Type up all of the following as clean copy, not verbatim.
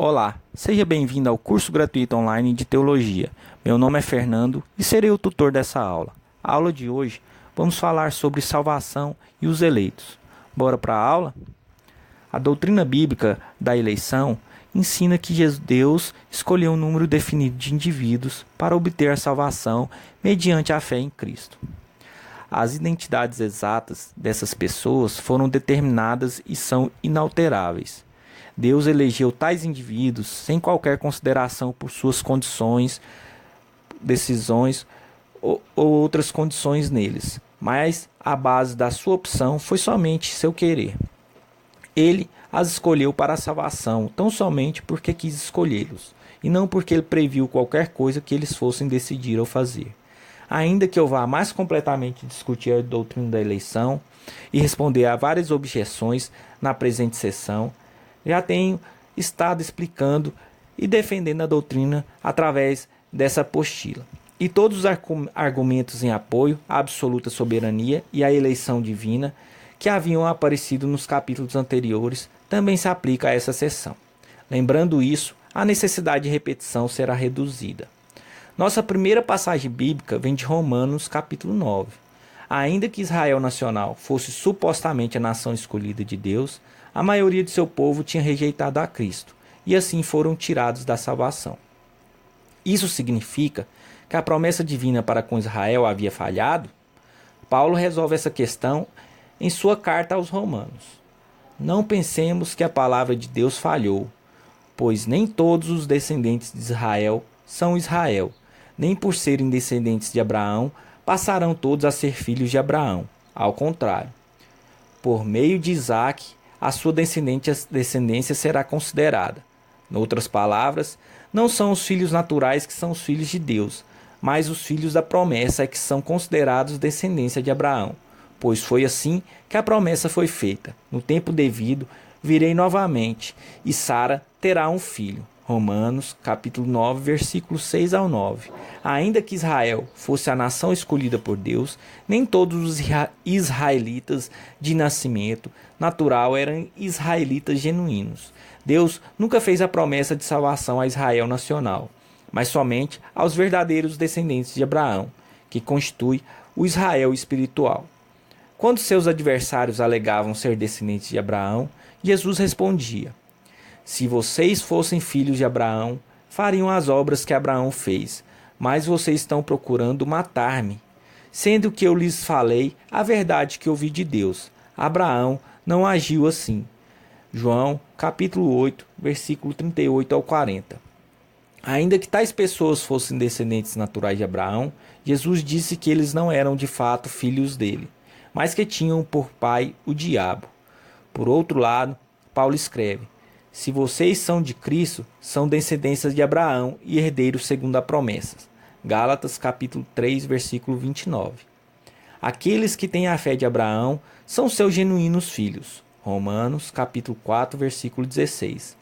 Olá, seja bem-vindo ao curso gratuito online de Teologia. Meu nome é Fernando e serei o tutor dessa aula. A aula de hoje vamos falar sobre salvação e os eleitos. Bora para a aula? A doutrina bíblica da eleição ensina que Deus escolheu um número definido de indivíduos para obter a salvação mediante a fé em Cristo. As identidades exatas dessas pessoas foram determinadas e são inalteráveis. Deus elegeu tais indivíduos sem qualquer consideração por suas condições, decisões ou outras condições neles, mas a base da sua opção foi somente seu querer. Ele as escolheu para a salvação, tão somente porque quis escolhê-los, e não porque ele previu qualquer coisa que eles fossem decidir ou fazer. Ainda que eu vá mais completamente discutir a doutrina da eleição e responder a várias objeções na presente sessão, já tenho estado explicando e defendendo a doutrina através dessa apostila. E todos os argumentos em apoio à absoluta soberania e à eleição divina que haviam aparecido nos capítulos anteriores também se aplicam a essa sessão. Lembrando isso, a necessidade de repetição será reduzida. Nossa primeira passagem bíblica vem de Romanos capítulo 9. Ainda que Israel nacional fosse supostamente a nação escolhida de Deus, a maioria de seu povo tinha rejeitado a Cristo, e assim foram tirados da salvação. Isso significa que a promessa divina para com Israel havia falhado? Paulo resolve essa questão em sua carta aos Romanos. Não pensemos que a palavra de Deus falhou, pois nem todos os descendentes de Israel são Israel, nem por serem descendentes de Abraão passarão todos a ser filhos de Abraão. Ao contrário, por meio de Isaque, a sua descendência será considerada. Em outras palavras, não são os filhos naturais que são os filhos de Deus, mas os filhos da promessa é que são considerados descendência de Abraão, pois foi assim que a promessa foi feita. No tempo devido, virei novamente, e Sara terá um filho. Romanos, capítulo 9, versículos 6 ao 9. Ainda que Israel fosse a nação escolhida por Deus, nem todos os israelitas de nascimento natural eram israelitas genuínos. Deus nunca fez a promessa de salvação a Israel nacional, mas somente aos verdadeiros descendentes de Abraão, que constitui o Israel espiritual. Quando seus adversários alegavam ser descendentes de Abraão, Jesus respondia: se vocês fossem filhos de Abraão, fariam as obras que Abraão fez, mas vocês estão procurando matar-me, sendo que eu lhes falei a verdade que ouvi de Deus. Abraão não agiu assim. João, capítulo 8, versículo 38 ao 40. Ainda que tais pessoas fossem descendentes naturais de Abraão, Jesus disse que eles não eram de fato filhos dele, mas que tinham por pai o diabo. Por outro lado, Paulo escreve: se vocês são de Cristo, são descendências de Abraão e herdeiros segundo a promessa. Gálatas capítulo 3, versículo 29. Aqueles que têm a fé de Abraão são seus genuínos filhos. Romanos capítulo 4, versículo 16.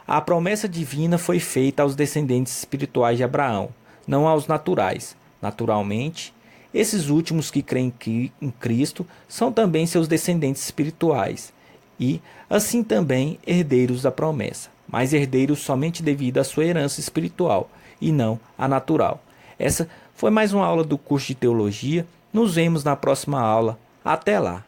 A promessa divina foi feita aos descendentes espirituais de Abraão, não aos naturais. Naturalmente, esses últimos que creem em Cristo são também seus descendentes espirituais e, assim também, herdeiros da promessa, mas herdeiros somente devido à sua herança espiritual e não à natural. Essa foi mais uma aula do curso de Teologia. Nos vemos na próxima aula. Até lá!